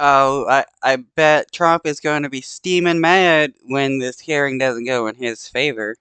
Oh, I bet Trump is going to be steaming mad when this hearing doesn't go in his favor.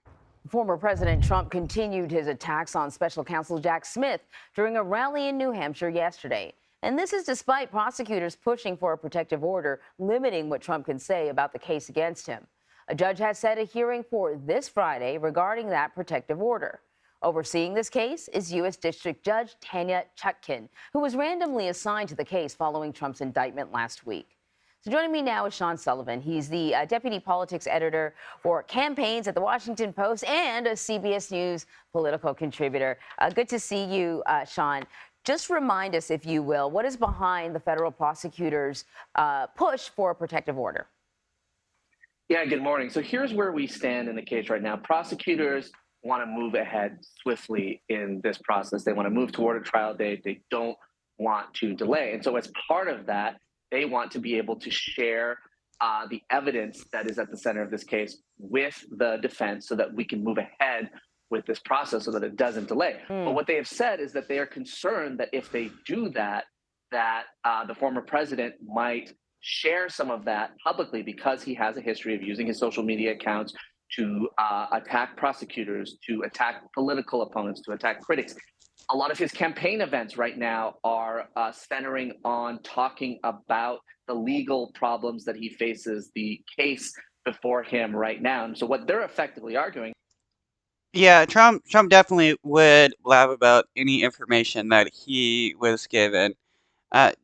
Former President Trump continued his attacks on special counsel Jack Smith during a rally in New Hampshire yesterday. And this is despite prosecutors pushing for a protective order limiting what Trump can say about the case against him. A judge has set a hearing for this Friday regarding that protective order. Overseeing this case is U.S. District Judge Tanya Chutkin, who was randomly assigned to the case following Trump's indictment last week. So joining me now is Sean Sullivan. He's the deputy politics editor for campaigns at the Washington Post and a CBS News political contributor. Good to see you, Sean. Just remind us, if you will, what is behind the federal prosecutors' push for a protective order? Yeah, good morning. So here's where we stand in the case right now. Prosecutors want to move ahead swiftly in this process. They want to move toward a trial date. They don't want to delay. And so, as part of that, they want to be able to share the evidence that is at the center of this case with the defense so that we can move ahead with this process so that it doesn't delay. But what they have said is that they are concerned that if they do that, the former president might share some of that publicly because he has a history of using his social media accounts to attack prosecutors, to attack political opponents, to attack critics. A lot of his campaign events right now are centering on talking about the legal problems that he faces, the case before him right now. And so, what they're effectively arguing. Yeah, Trump definitely would blab about any information that he was given,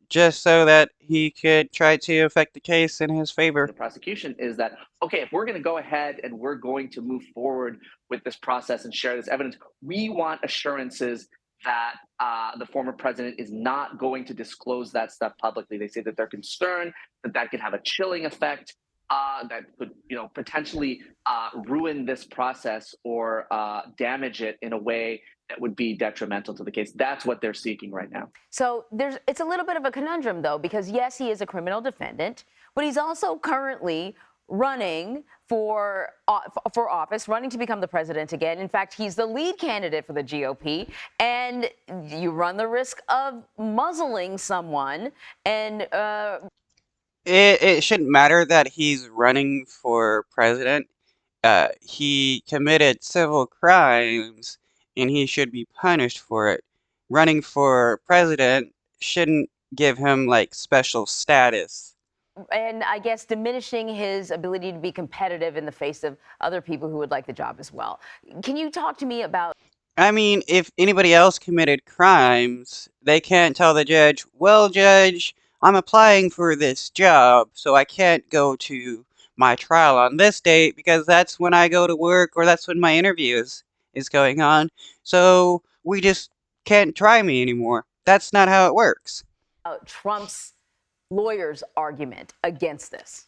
just so that he could try to affect the case in his favor. The prosecution is that, okay, if we're going to go ahead and we're going to move forward with this process and share this evidence, we want assurances that the former president is not going to disclose that stuff publicly. They say that they're concerned that that could have a chilling effect, that could, potentially ruin this process or damage it in a way that would be detrimental to the case. That's what they're seeking right now. So it's a little bit of a conundrum, though, because yes, he is a criminal defendant, but he's also currently running for office, running to become the president again. In fact, he's the lead candidate for the GOP, and you run the risk of muzzling someone. And It shouldn't matter that he's running for president. He committed civil crimes, and he should be punished for it. Running for president shouldn't give him like special status. I guess diminishing his ability to be competitive in the face of other people who would like the job as well. Can you talk to me about? I mean, if anybody else committed crimes, they can't tell the judge, well, judge, I'm applying for this job, so I can't go to my trial on this date because that's when I go to work or that's when my interview is going on. So we just can't try me anymore. That's not how it works. Trump's lawyers' argument against this?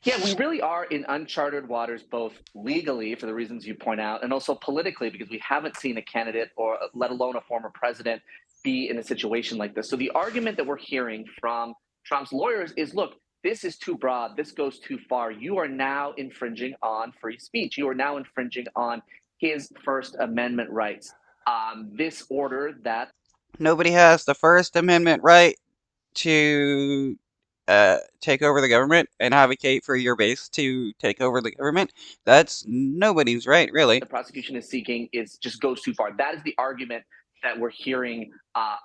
Yeah, we really are in uncharted waters, both legally, for the reasons you point out, and also politically, because we haven't seen a candidate or let alone a former president be in a situation like this. So the argument that we're hearing from Trump's lawyers is, look, this is too broad. This goes too far. You are now infringing on free speech. You are now infringing on his First Amendment rights. This order that Nobody has the First Amendment right to take over the government and advocate for your base to take over the government. That's nobody's right, really. the prosecution is seeking is just goes too far. That is the argument that we're hearing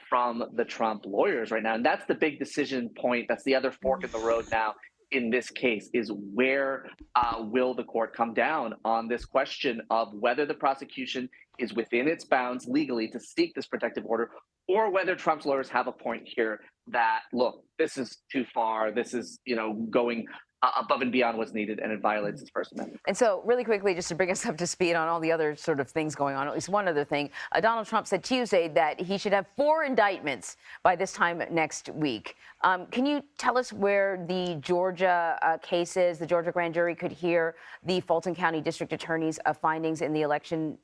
from the Trump lawyers right now, and that's the big decision point. That's the other fork in the road now in this case is where will the court come down on this question of whether the prosecution is within its bounds legally to seek this protective order, or whether Trump's lawyers have a point here that, look, this is too far. This is, going above and beyond what's needed, and it violates its First Amendment. And so, really quickly, just to bring us up to speed on all the other sort of things going on, at least one other thing, Donald Trump said Tuesday that he should have 4 indictments by this time next week. Can you tell us where the Georgia case is? The Georgia grand jury could hear the Fulton County District Attorney's findings in the election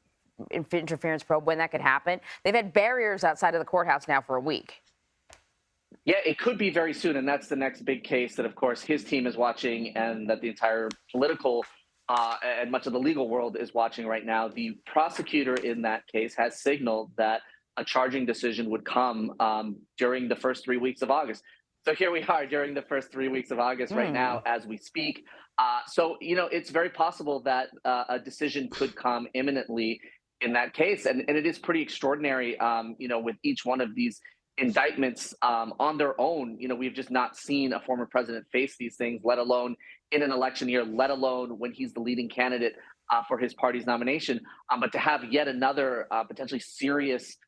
interference probe, when that could happen. They've had barriers outside of the courthouse now for a week. Yeah, it could be very soon, and that's the next big case that, of course, his team is watching, and that the entire political and much of the legal world is watching right now. The prosecutor in that case has signaled that a charging decision would come during the first 3 weeks of August. So here we are during the first 3 weeks of August right now as we speak. So, it's very possible that a decision could come imminently in that case. And it is pretty extraordinary, with each one of these indictments on their own. We've just not seen a former president face these things, let alone in an election year, let alone when he's the leading candidate for his party's nomination. But to have yet another potentially serious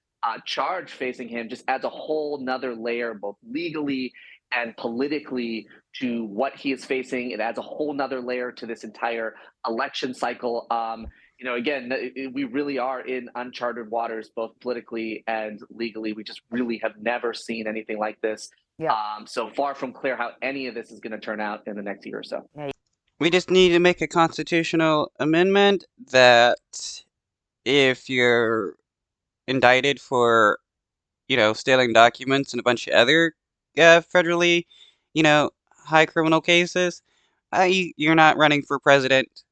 charge facing him just adds a whole nother layer, both legally and politically, to what he is facing. It adds a whole nother layer to this entire election cycle. Again, we really are in uncharted waters, both politically and legally. We just really have never seen anything like this. Yeah. So far from clear how any of this is going to turn out in the next year or so. We just need to make a constitutional amendment that if you're indicted for, stealing documents and a bunch of other federally, high criminal cases, you're not running for president